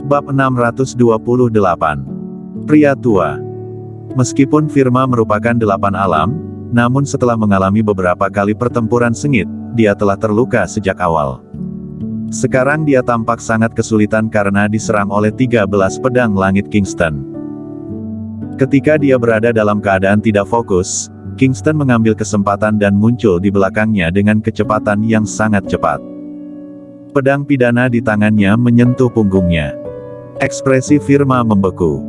Bab 628. Pria tua. Meskipun Firma merupakan 8 alam, namun setelah mengalami beberapa kali pertempuran sengit, dia telah terluka sejak awal. Sekarang dia tampak sangat kesulitan karena diserang oleh 13 pedang langit Kingston. Ketika dia berada dalam keadaan tidak fokus, Kingston mengambil kesempatan dan muncul di belakangnya dengan kecepatan yang sangat cepat. Pedang pidana di tangannya menyentuh punggungnya. Ekspresi Firma membeku.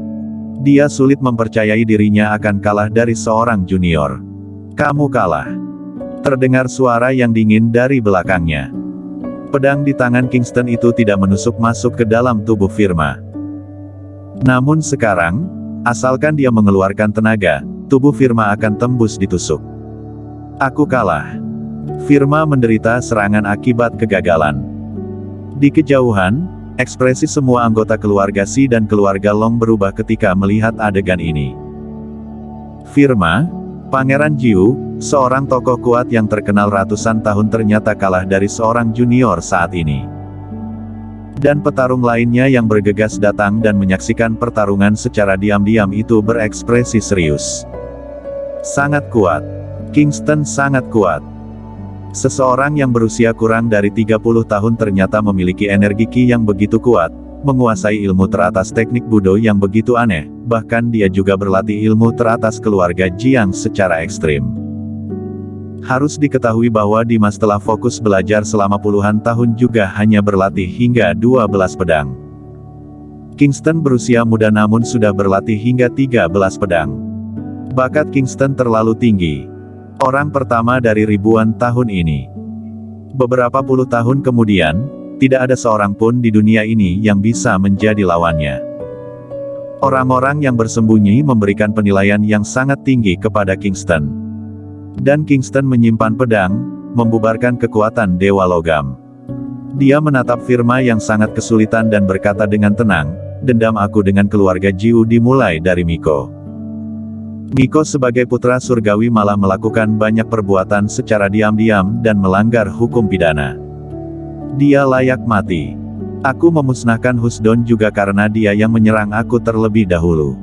Dia sulit mempercayai dirinya akan kalah dari seorang junior. "Kamu kalah." Terdengar suara yang dingin dari belakangnya. Pedang di tangan Kingston itu tidak menusuk masuk ke dalam tubuh Firma. Namun sekarang, asalkan dia mengeluarkan tenaga, tubuh Firma akan tembus ditusuk. "Aku kalah." Firma menderita serangan akibat kegagalan. Di kejauhan, ekspresi semua anggota keluarga Si dan keluarga Long berubah ketika melihat adegan ini. Firma, Pangeran Jiu, seorang tokoh kuat yang terkenal ratusan tahun ternyata kalah dari seorang junior saat ini. Dan petarung lainnya yang bergegas datang dan menyaksikan pertarungan secara diam-diam itu berekspresi serius. Sangat kuat. Kingston sangat kuat. Seseorang yang berusia kurang dari 30 tahun ternyata memiliki energi Ki yang begitu kuat, menguasai ilmu teratas teknik Budo yang begitu aneh, bahkan dia juga berlatih ilmu teratas keluarga Jiang secara ekstrim. Harus diketahui bahwa Dimas telah fokus belajar selama puluhan tahun juga hanya berlatih hingga 12 pedang. Kingston berusia muda namun sudah berlatih hingga 13 pedang. Bakat Kingston terlalu tinggi. Orang pertama dari ribuan tahun ini. Beberapa puluh tahun kemudian, tidak ada seorang pun di dunia ini yang bisa menjadi lawannya. Orang-orang yang bersembunyi memberikan penilaian yang sangat tinggi kepada Kingston. Dan Kingston menyimpan pedang, membubarkan kekuatan Dewa Logam. Dia menatap Firma yang sangat kesulitan dan berkata dengan tenang, "Dendam aku dengan keluarga Jiu dimulai dari Miko. Miko sebagai putra surgawi malah melakukan banyak perbuatan secara diam-diam dan melanggar hukum pidana. Dia layak mati. Aku memusnahkan Husdon juga karena dia yang menyerang aku terlebih dahulu.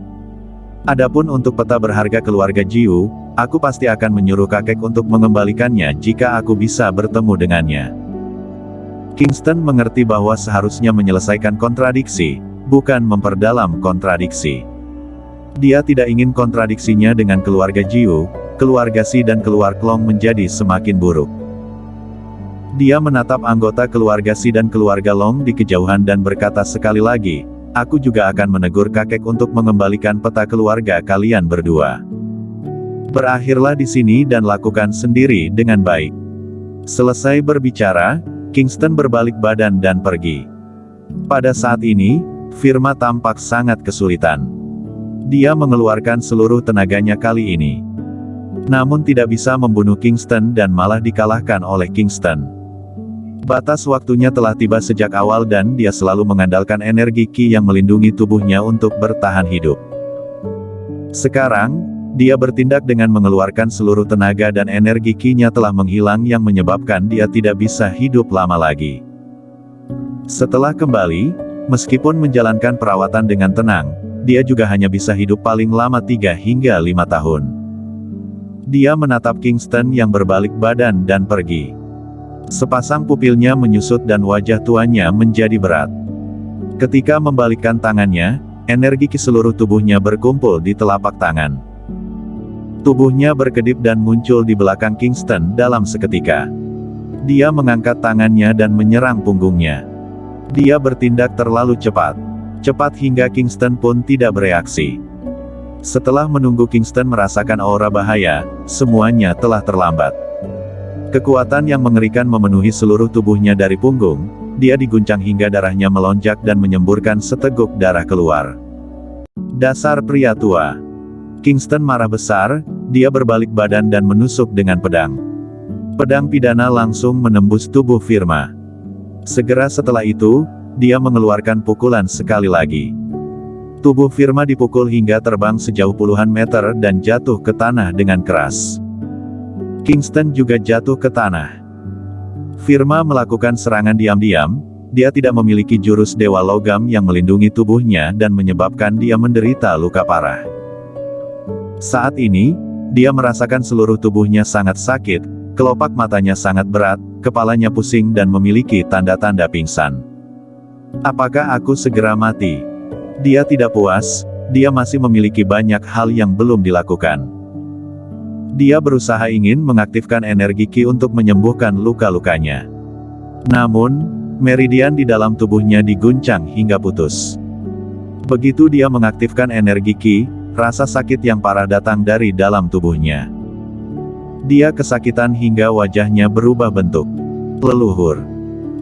Adapun untuk peta berharga keluarga Jiu, aku pasti akan menyuruh kakek untuk mengembalikannya jika aku bisa bertemu dengannya." Kingston mengerti bahwa seharusnya menyelesaikan kontradiksi, bukan memperdalam kontradiksi. Dia tidak ingin kontradiksinya dengan keluarga Jiu, keluarga Si dan keluarga Long menjadi semakin buruk. Dia menatap anggota keluarga Si dan keluarga Long di kejauhan dan berkata sekali lagi, "Aku juga akan menegur kakek untuk mengembalikan peta keluarga kalian berdua. Berakhirlah di sini dan lakukan sendiri dengan baik." Selesai berbicara, Kingston berbalik badan dan pergi. Pada saat ini, Firma tampak sangat kesulitan. Dia mengeluarkan seluruh tenaganya kali ini. Namun tidak bisa membunuh Kingston dan malah dikalahkan oleh Kingston. Batas waktunya telah tiba sejak awal dan dia selalu mengandalkan energi Ki yang melindungi tubuhnya untuk bertahan hidup. Sekarang, dia bertindak dengan mengeluarkan seluruh tenaga dan energi Ki-nya telah menghilang yang menyebabkan dia tidak bisa hidup lama lagi. Setelah kembali, meskipun menjalankan perawatan dengan tenang, dia juga hanya bisa hidup paling lama 3 hingga 5 tahun. Dia menatap Kingston yang berbalik badan dan pergi. Sepasang pupilnya menyusut dan wajah tuanya menjadi berat. Ketika membalikkan tangannya, energi Ki seluruh tubuhnya berkumpul di telapak tangan. Tubuhnya berkedip dan muncul di belakang Kingston dalam seketika. Dia mengangkat tangannya dan menyerang punggungnya. Dia bertindak terlalu cepat. Cepat hingga Kingston pun tidak bereaksi. Setelah menunggu Kingston merasakan aura bahaya, semuanya telah terlambat. Kekuatan yang mengerikan memenuhi seluruh tubuhnya dari punggung, dia diguncang hingga darahnya melonjak dan menyemburkan seteguk darah keluar. Dasar pria tua. Kingston marah besar, dia berbalik badan dan menusuk dengan pedang. Pedang pidana langsung menembus tubuh Firma. Segera setelah itu, dia mengeluarkan pukulan sekali lagi. Tubuh Firma dipukul hingga terbang sejauh puluhan meter dan jatuh ke tanah dengan keras. Kingston juga jatuh ke tanah. Firma melakukan serangan diam-diam, dia tidak memiliki jurus Dewa Logam yang melindungi tubuhnya dan menyebabkan dia menderita luka parah. Saat ini, dia merasakan seluruh tubuhnya sangat sakit, kelopak matanya sangat berat, kepalanya pusing dan memiliki tanda-tanda pingsan. Apakah aku segera mati? Dia tidak puas, dia masih memiliki banyak hal yang belum dilakukan. Dia berusaha ingin mengaktifkan energi Ki untuk menyembuhkan luka-lukanya. Namun, meridian di dalam tubuhnya diguncang hingga putus. Begitu dia mengaktifkan energi Ki, rasa sakit yang parah datang dari dalam tubuhnya. Dia kesakitan hingga wajahnya berubah bentuk. Leluhur.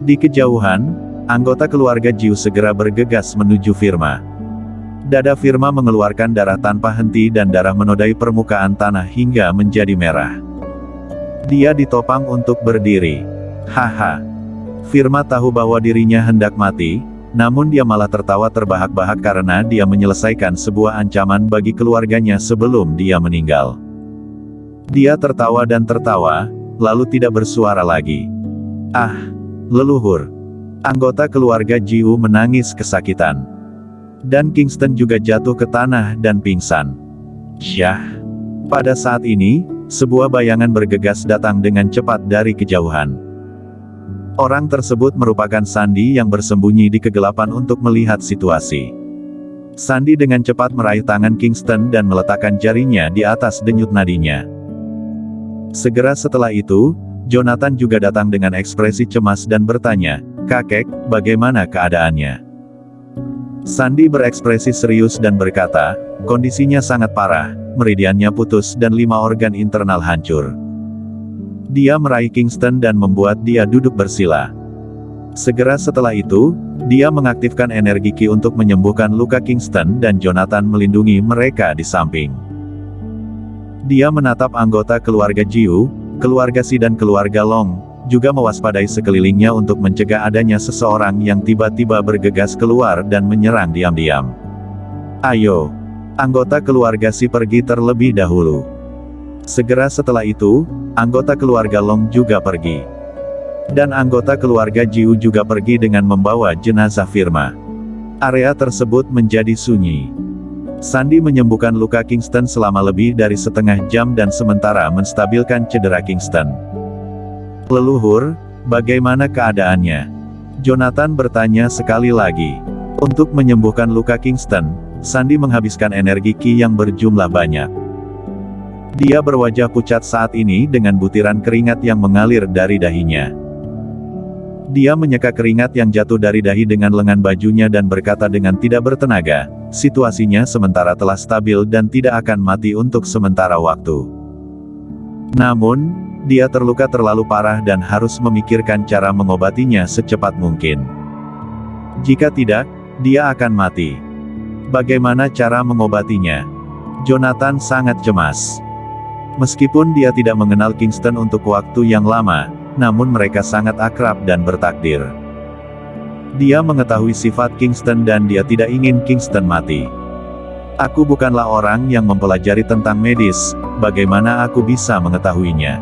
Di kejauhan, anggota keluarga Jiu segera bergegas menuju Firma. Dada Firma mengeluarkan darah tanpa henti dan darah menodai permukaan tanah hingga menjadi merah. Dia ditopang untuk berdiri. Haha. Firma tahu bahwa dirinya hendak mati, namun dia malah tertawa terbahak-bahak karena dia menyelesaikan sebuah ancaman bagi keluarganya sebelum dia meninggal. Dia tertawa dan tertawa, lalu tidak bersuara lagi. Ah, leluhur. Anggota keluarga Jiu menangis kesakitan. Dan Kingston juga jatuh ke tanah dan pingsan. Syah. Pada saat ini, sebuah bayangan bergegas datang dengan cepat dari kejauhan. Orang tersebut merupakan Sandy yang bersembunyi di kegelapan untuk melihat situasi. Sandy dengan cepat meraih tangan Kingston dan meletakkan jarinya di atas denyut nadinya. Segera setelah itu, Jonathan juga datang dengan ekspresi cemas dan bertanya, "Kakek, bagaimana keadaannya?" Sandy berekspresi serius dan berkata, "Kondisinya sangat parah, meridiannya putus dan 5 organ internal hancur." Dia meraih Kingston dan membuat dia duduk bersila. Segera setelah itu, dia mengaktifkan energi Ki untuk menyembuhkan luka Kingston dan Jonathan melindungi mereka di samping. Dia menatap anggota keluarga Jiu, keluarga Si dan keluarga Long, juga mewaspadai sekelilingnya untuk mencegah adanya seseorang yang tiba-tiba bergegas keluar dan menyerang diam-diam. Ayo. Anggota keluarga Si pergi terlebih dahulu. Segera setelah itu, anggota keluarga Long juga pergi. Dan anggota keluarga Jiu juga pergi dengan membawa jenazah Firma. Area tersebut menjadi sunyi. Sandy menyembuhkan luka Kingston selama lebih dari setengah jam dan sementara menstabilkan cedera Kingston. Leluhur, bagaimana keadaannya? Jonathan bertanya sekali lagi. Untuk menyembuhkan luka Kingston, Sandy menghabiskan energi Ki yang berjumlah banyak. Dia berwajah pucat saat ini dengan butiran keringat yang mengalir dari dahinya. Dia menyeka keringat yang jatuh dari dahi dengan lengan bajunya dan berkata dengan tidak bertenaga, "Situasinya sementara telah stabil dan tidak akan mati untuk sementara waktu." Namun, dia terluka terlalu parah dan harus memikirkan cara mengobatinya secepat mungkin. Jika tidak, dia akan mati. Bagaimana cara mengobatinya? Jonathan sangat cemas. Meskipun dia tidak mengenal Kingston untuk waktu yang lama, namun mereka sangat akrab dan bertakdir. Dia mengetahui sifat Kingston dan dia tidak ingin Kingston mati. "Aku bukanlah orang yang mempelajari tentang medis, bagaimana aku bisa mengetahuinya?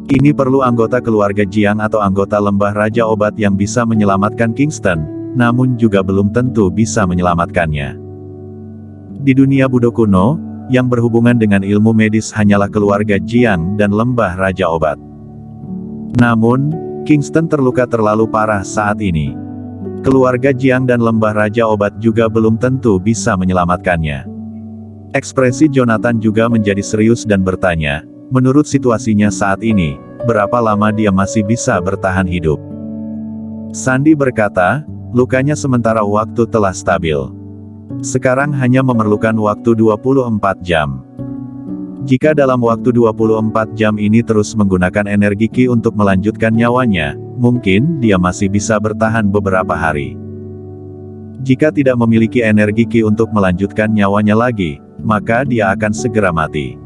Ini perlu anggota keluarga Jiang atau anggota lembah Raja Obat yang bisa menyelamatkan Kingston, namun juga belum tentu bisa menyelamatkannya." Di dunia Budo kuno, yang berhubungan dengan ilmu medis hanyalah keluarga Jiang dan lembah Raja Obat. Namun, Kingston terluka terlalu parah saat ini. Keluarga Jiang dan lembah Raja Obat juga belum tentu bisa menyelamatkannya. Ekspresi Jonathan juga menjadi serius dan bertanya, menurut situasinya saat ini, berapa lama dia masih bisa bertahan hidup? Sandy berkata, lukanya sementara waktu telah stabil. Sekarang hanya memerlukan waktu 24 jam. Jika dalam waktu 24 jam ini terus menggunakan energi Ki untuk melanjutkan nyawanya, mungkin dia masih bisa bertahan beberapa hari. Jika tidak memiliki energi Ki untuk melanjutkan nyawanya lagi, maka dia akan segera mati.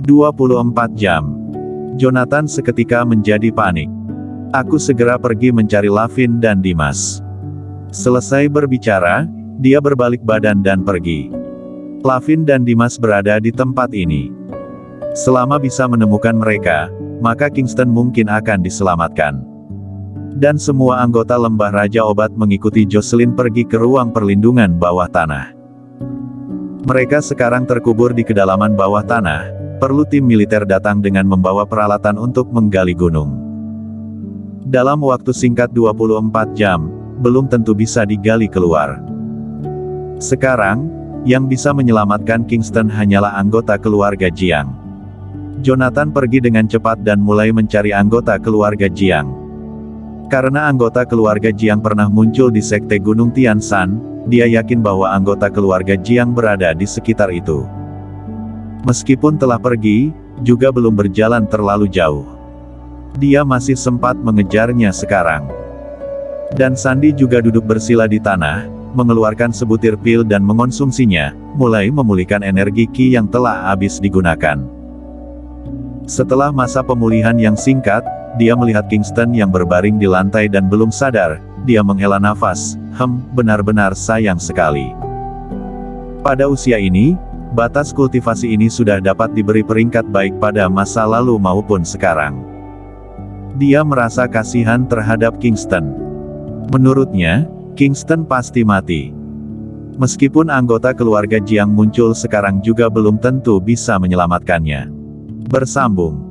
24 jam. Jonathan seketika menjadi panik. Aku segera pergi mencari Lavin dan Dimas. Selesai berbicara, dia berbalik badan dan pergi. Lavin dan Dimas berada di tempat ini. Selama bisa menemukan mereka, maka Kingston mungkin akan diselamatkan. Dan semua anggota Lembah Raja Obat mengikuti Jocelyn pergi ke ruang perlindungan bawah tanah. Mereka sekarang terkubur di kedalaman bawah tanah, perlu tim militer datang dengan membawa peralatan untuk menggali gunung. Dalam waktu singkat 24 jam, belum tentu bisa digali keluar. Sekarang, yang bisa menyelamatkan Kingston hanyalah anggota keluarga Jiang. Jonathan pergi dengan cepat dan mulai mencari anggota keluarga Jiang. Karena anggota keluarga Jiang pernah muncul di sekte Gunung Tianshan, dia yakin bahwa anggota keluarga Jiang berada di sekitar itu. Meskipun telah pergi, juga belum berjalan terlalu jauh. Dia masih sempat mengejarnya sekarang. Dan Sandy juga duduk bersila di tanah, mengeluarkan sebutir pil dan mengonsumsinya, mulai memulihkan energi Qi yang telah habis digunakan. Setelah masa pemulihan yang singkat, dia melihat Kingston yang berbaring di lantai dan belum sadar. Dia menghela nafas, benar-benar sayang sekali. Pada usia ini, batas kultivasi ini sudah dapat diberi peringkat baik pada masa lalu maupun sekarang. Dia merasa kasihan terhadap Kingston. Menurutnya, Kingston pasti mati. Meskipun anggota keluarga Jiang muncul sekarang juga belum tentu bisa menyelamatkannya. Bersambung.